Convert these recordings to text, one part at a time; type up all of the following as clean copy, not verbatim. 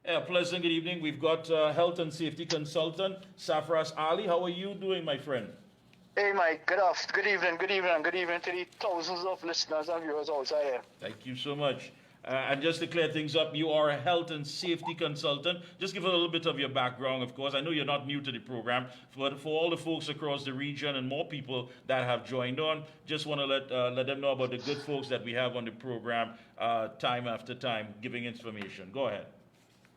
Yeah, pleasant good evening. We've got health and safety consultant Safraz Ali. How are you doing, my friend? Hey Mike, good evening, good evening to the thousands of listeners and viewers outside here. Thank you so much. And just to clear things up, you are a health and safety consultant. Just give a little bit of your background, of course. I know you're not new to the program, but for all the folks across the region and more people that have joined on, just want to let them know about the good folks that we have on the program time after time, giving information. Go ahead.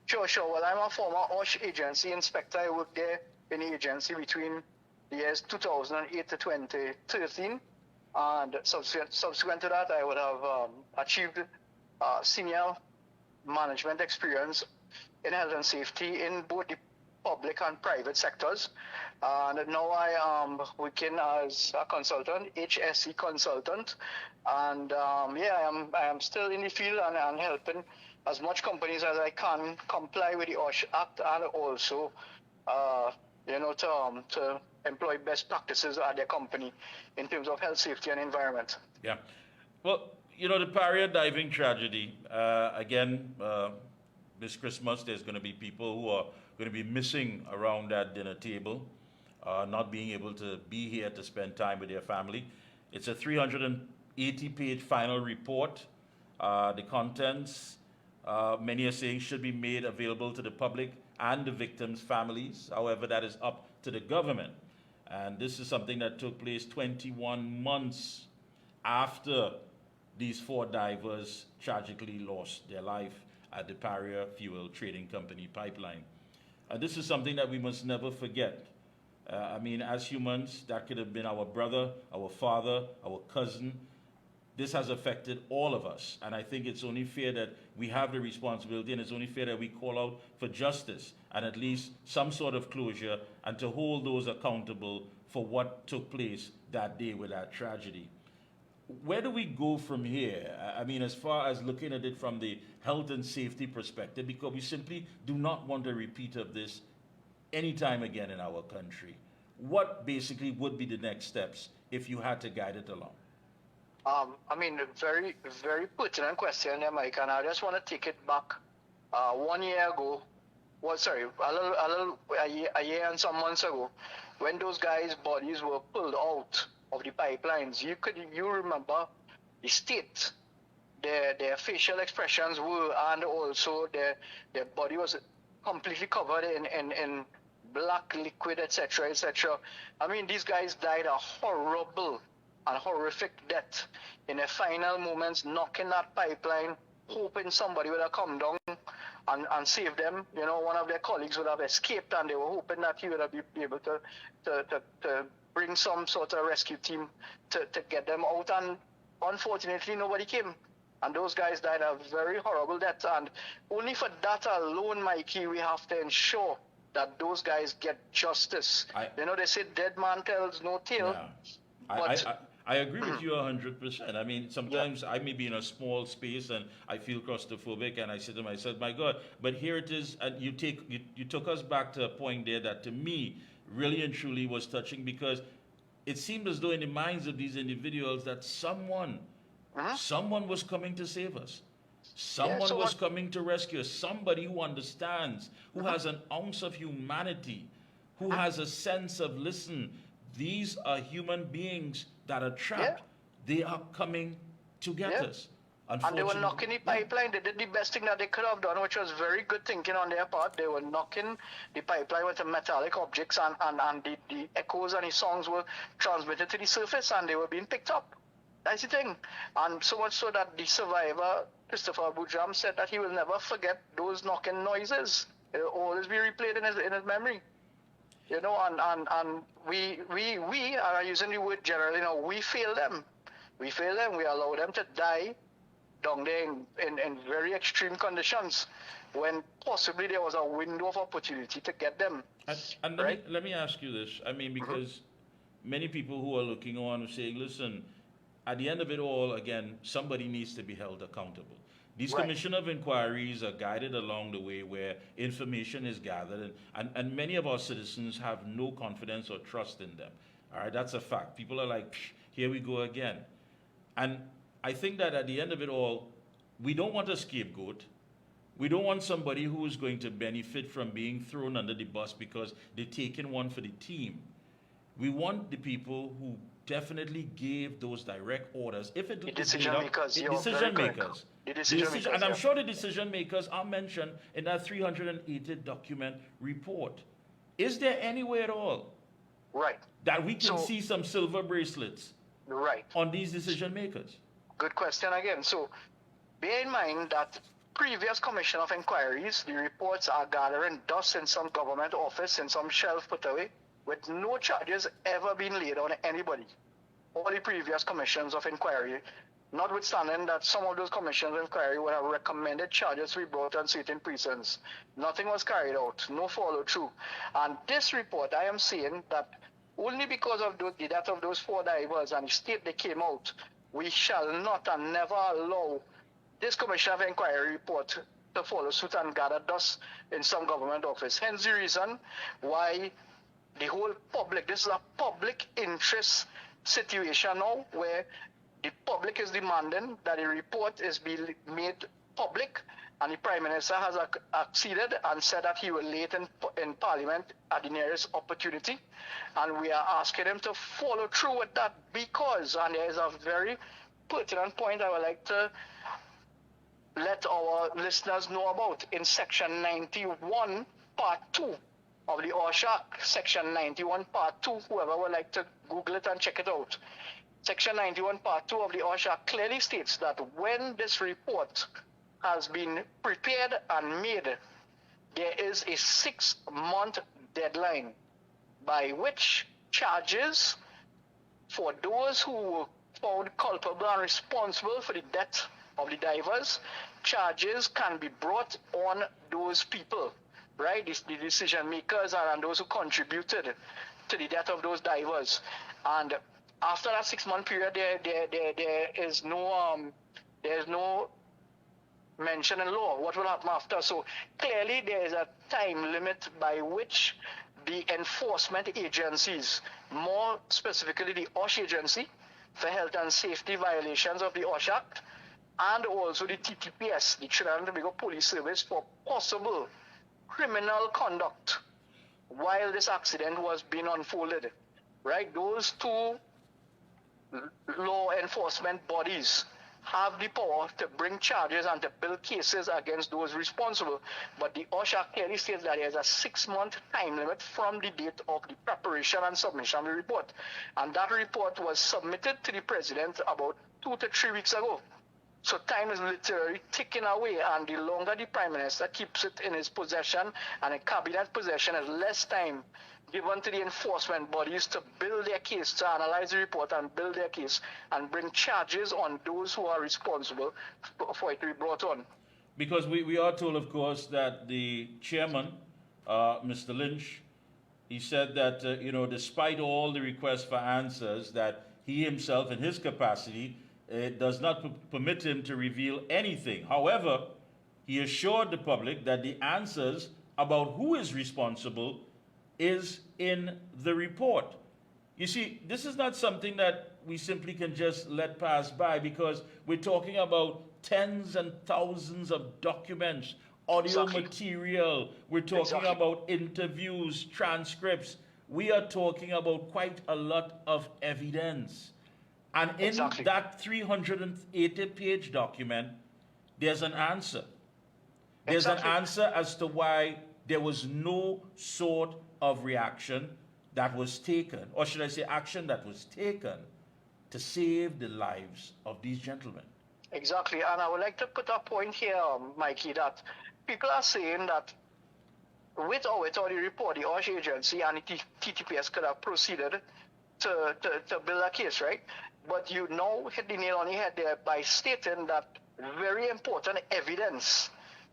Sure. Well, I'm a former OSH agency inspector. I worked there in the agency between the years 2008 to 2013. And subsequent to that, I would have achieved senior management experience in health and safety in both the public and private sectors. And now I am working as a consultant, HSE consultant. And I am still in the field and helping as much companies as I can comply with the OSH Act and also, to employ best practices at their company in terms of health, safety, and environment. Yeah. Well, the Paria diving tragedy, again, this Christmas, there's going to be people who are going to be missing around that dinner table, not being able to be here to spend time with their family. It's a 380-page final report. The contents, many are saying, should be made available to the public and the victims' families. However, that is up to the government. And this is something that took place 21 months after these 4 divers tragically lost their life at the Paria Fuel Trading Company pipeline. And this is something that we must never forget. As humans, that could have been our brother, our father, our cousin. This has affected all of us. And I think it's only fair that we have the responsibility, and it's only fair that we call out for justice and at least some sort of closure, and to hold those accountable for what took place that day with that tragedy. Where do we go from here? As far as looking at it from the health and safety perspective, because we simply do not want a repeat of this anytime again in our country. What basically would be the next steps if you had to guide it along? Very, very pertinent question there, Mike, and I just want to take it back 1 year ago. A year and some months ago, when those guys' bodies were pulled out of the pipelines. You remember the state their facial expressions were, and also their body was completely covered in black liquid, etc., etc. These guys died a horrible and horrific death in their final moments, knocking that pipeline, hoping somebody would have come down and save them. One of their colleagues would have escaped, and they were hoping that he would have been able to bring some sort of rescue team to get them out. And unfortunately, nobody came. And those guys died a very horrible death. And only for that alone, Mikey, we have to ensure that those guys get justice. They say dead man tells no tale. Yeah. I agree with you 100%. Sometimes I may be in a small space and I feel claustrophobic, and I say to myself, my God, but here it is, and you took us back to a point there that to me really and truly was touching, because it seemed as though in the minds of these individuals that someone was coming to save us. Someone was coming to rescue us. Somebody who understands, who has an ounce of humanity, who has a sense of, listen, these are human beings that are trapped. Yeah. They are coming to get us. And they were knocking the pipeline. They did the best thing that they could have done, which was very good thinking on their part. They were knocking the pipeline with the metallic objects, and the echoes and the songs were transmitted to the surface, and they were being picked up. That's the thing. And so much so that the survivor, Christopher Bujam, said that he will never forget those knocking noises. It will always be replayed in his memory. And we are using the word generally now, we fail them. We allow them to die down there in very extreme conditions when possibly there was a window of opportunity to get them. And let me ask you this. Because many people who are looking on are saying, listen, at the end of it all, again, somebody needs to be held accountable. These commission of inquiries are guided along the way where information is gathered, and many of our citizens have no confidence or trust in them. All right, that's a fact. People are like, here we go again. And I think that at the end of it all, we don't want a scapegoat. We don't want somebody who is going to benefit from being thrown under the bus because they're taking one for the team. We want the people who definitely gave those direct orders. If it The is decision made up, makers, the you're decision very correct. makers. The decision makers, and I'm yeah. sure the decision makers are mentioned in that 380 document report. Is there anywhere at all Right. that we can So- see some silver bracelets Right. on these decision makers? Good question again. So bear in mind that previous commission of inquiries, the reports are gathering dust in some government office, in some shelf put away, with no charges ever being laid on anybody. All the previous commissions of inquiry, notwithstanding that some of those commissions of inquiry would have recommended charges to be brought on certain persons. Nothing was carried out, no follow through. And this report, I am saying that only because of the death of those 4 divers and the state they came out, we shall not and never allow this commission of inquiry report to follow suit and gather dust in some government office. Hence the reason why the whole public, this is a public interest situation now where the public is demanding that the report is be made public, and the Prime Minister has acceded and said that he will lay it in Parliament at the nearest opportunity. And we are asking him to follow through with that because, and there is a very pertinent point I would like to let our listeners know about. In Section 91, Part 2 of the OSHA, Section 91, Part 2, whoever would like to Google it and check it out. Section 91, Part 2 of the OSHA clearly states that when this report has been prepared and made, there is a 6-month deadline by which charges for those who were found culpable and responsible for the death of the divers, charges can be brought on those people, right? The decision makers and those who contributed to the death of those divers. And after that 6-month period, there is no mention in law what will happen after. So clearly there is a time limit by which the enforcement agencies, more specifically the OSH agency for health and safety violations of the OSH Act, and also the TTPS, the Trinidad and Tobago Police Service, for possible criminal conduct while this accident was being unfolded, right? Those two law enforcement bodies have the power to bring charges and to build cases against those responsible. But the OSHA clearly states that there is a 6-month time limit from the date of the preparation and submission of the report. And that report was submitted to the president about 2 to 3 weeks ago. So time is literally ticking away, and the longer the Prime Minister keeps it in his possession and in cabinet possession, is less time given to the enforcement bodies to build their case, to analyze the report and build their case and bring charges on those who are responsible for it to be brought on. Because we are told, of course, that the chairman, Mr. Lynch, he said that, despite all the requests for answers, that he himself, in his capacity, does not permit him to reveal anything. However, he assured the public that the answers about who is responsible is in the report. You see, this is not something that we simply can just let pass by, because we're talking about tens and thousands of documents, audio material. We're talking about interviews, transcripts. We are talking about quite a lot of evidence. And in that 380-page document, there's an answer. There's an answer as to why there was no sort of reaction that was taken, or should I say action that was taken, to save the lives of these gentlemen. Exactly, and I would like to put a point here, Mikey, that people are saying that with or without the report, the OSH agency and the TTPS could have proceeded to build a case, right? But you now hit the nail on the head there by stating that very important evidence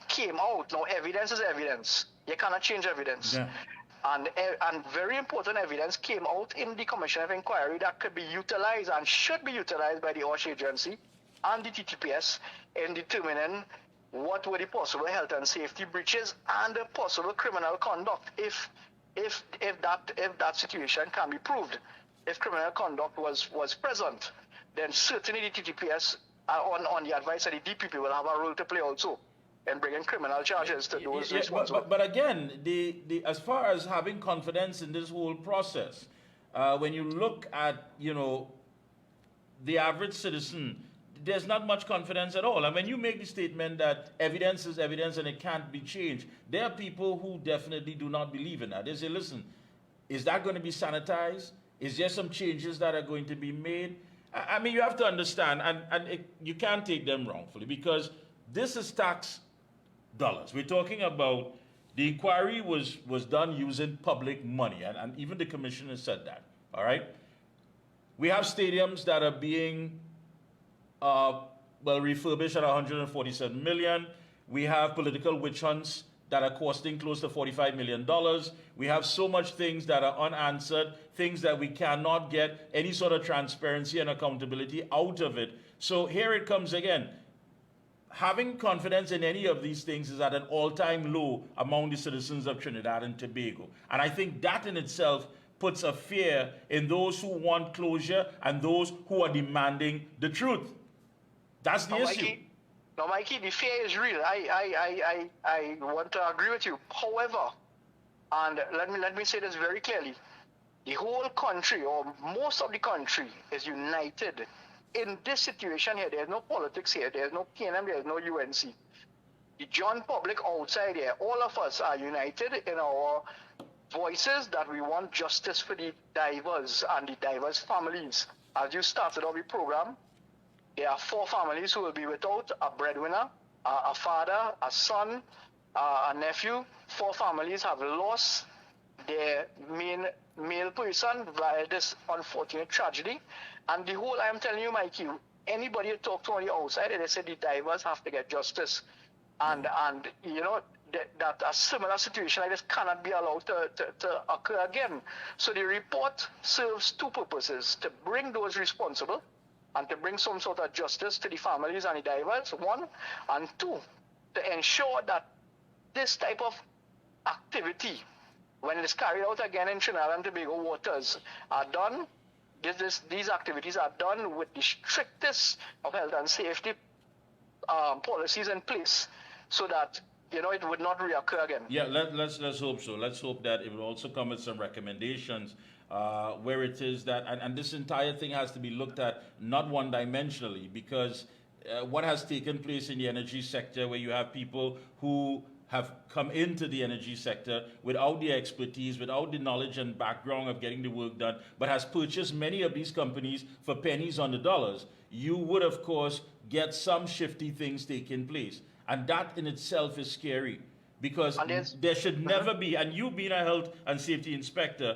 came out. Now, evidence is evidence. You cannot change evidence. Yeah. And very important evidence came out in the Commission of Inquiry that could be utilized and should be utilized by the OSH agency and the TTPS in determining what were the possible health and safety breaches and the possible criminal conduct if that situation can be proved. If criminal conduct was present, then certainly the TTPS, on the advice of the DPP, will have a role to play also and bringing criminal charges to those Yeah, responsible. but again, as far as having confidence in this whole process, when you look at, the average citizen, there's not much confidence at all. And when you make the statement that evidence is evidence and it can't be changed, there are people who definitely do not believe in that. They say, listen, is that going to be sanitized? Is there some changes that are going to be made? I mean, you have to understand, and you can't take them wrongfully, because this is tax dollars. We're talking about the inquiry was done using public money, and even the commissioner said that. All right? We have stadiums that are being refurbished at 147 million. We have political witch hunts that are costing close to $45 million. We have so much things that are unanswered, things that we cannot get any sort of transparency and accountability out of it. So here it comes again. Having confidence in any of these things is at an all-time low among the citizens of Trinidad and Tobago. And I think that in itself puts a fear in those who want closure and those who are demanding the truth. That's the issue. Mikee, the fear is real. I want to agree with you. However, and let me say this very clearly, the whole country, or most of the country, is united in this situation here. There's no politics here. There's no PNM. There's no UNC. The John public outside here, all of us are united in our voices that we want justice for the divers and the divers' families. As you started off the program, there are 4 families who will be without a breadwinner, a father, a son, a nephew. 4 families have lost their main male person via this unfortunate tragedy. And the whole, I am telling you, Mikey, anybody you talk to on the outside, they say the divers have to get justice. And that a similar situation like this cannot be allowed to occur again. So the report serves 2 purposes: to bring those responsible and to bring some sort of justice to the families and the divers, 1, and 2, to ensure that this type of activity, when it is carried out again in Trinidad and Tobago waters, are done. These activities are done with the strictest of health and safety policies in place, so that it would not reoccur again. Yeah, let's hope so. Let's hope that it will also come with some recommendations where it is that, and this entire thing has to be looked at not one-dimensionally, because what has taken place in the energy sector, where you have people who have come into the energy sector without the expertise, without the knowledge and background of getting the work done, but has purchased many of these companies for pennies on the dollars, you would, of course, get some shifty things taking place. And that in itself is scary, because there should never be, and you being a health and safety inspector,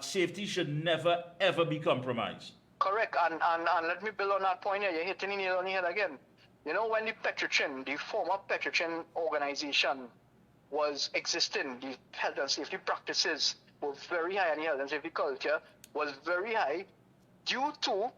safety should never, ever be compromised. Correct, and let me build on that point here. You're hitting the nail on the head again. When the Petrochin, the former Petrochin organization was existing, the health and safety practices were very high, and the health and safety culture was very high due to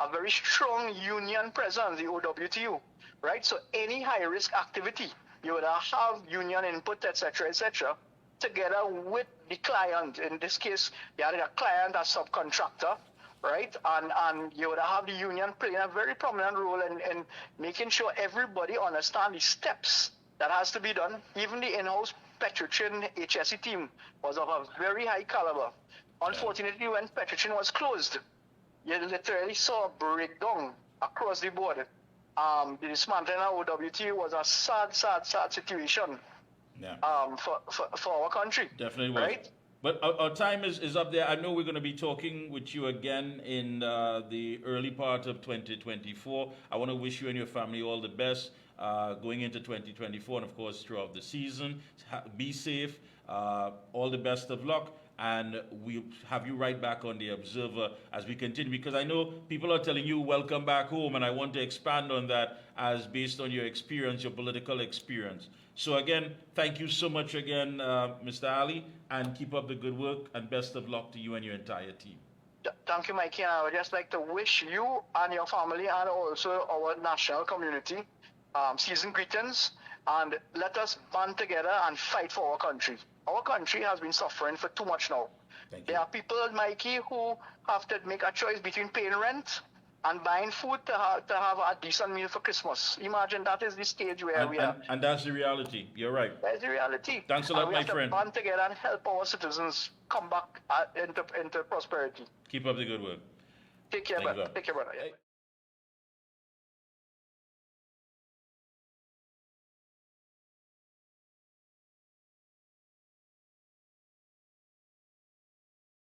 a very strong union presence, the OWTU, right? So any high-risk activity, you would have union input, etc., together with the client. In this case, you had a client, a subcontractor, right? And you would have the union playing a very prominent role in making sure everybody understands the steps that has to be done. Even the in-house Petrochin HSE team was of a very high caliber. Unfortunately, when Petrochin was closed, you literally saw a breakdown across the board. The dismantling of OWT was a sad situation for our country. Definitely was. Right? But our time is up there. I know we're going to be talking with you again in the early part of 2024. I want to wish you and your family all the best going into 2024 and, of course, throughout the season. Be safe. All the best of luck. And we'll have you right back on the Observer as we continue, because I know people are telling you welcome back home, and I want to expand on that as based on your experience, your political experience. So again, thank you so much again, Mr. Ali, and keep up the good work, and best of luck to you and your entire team. Thank you, Mikey. And I would just like to wish you and your family and also our national community season greetings, and let us band together and fight for our country. Our country has been suffering for too much now. There are people, Mikey, who have to make a choice between paying rent and buying food to have a decent meal for Christmas. Imagine that is the stage where we are. And that's the reality. You're right. That's the reality. Thanks a lot, and we my have friend. to band together and help our citizens come back into prosperity. Keep up the good work. Take care, Thank you, brother. God. Take care, brother. Yeah.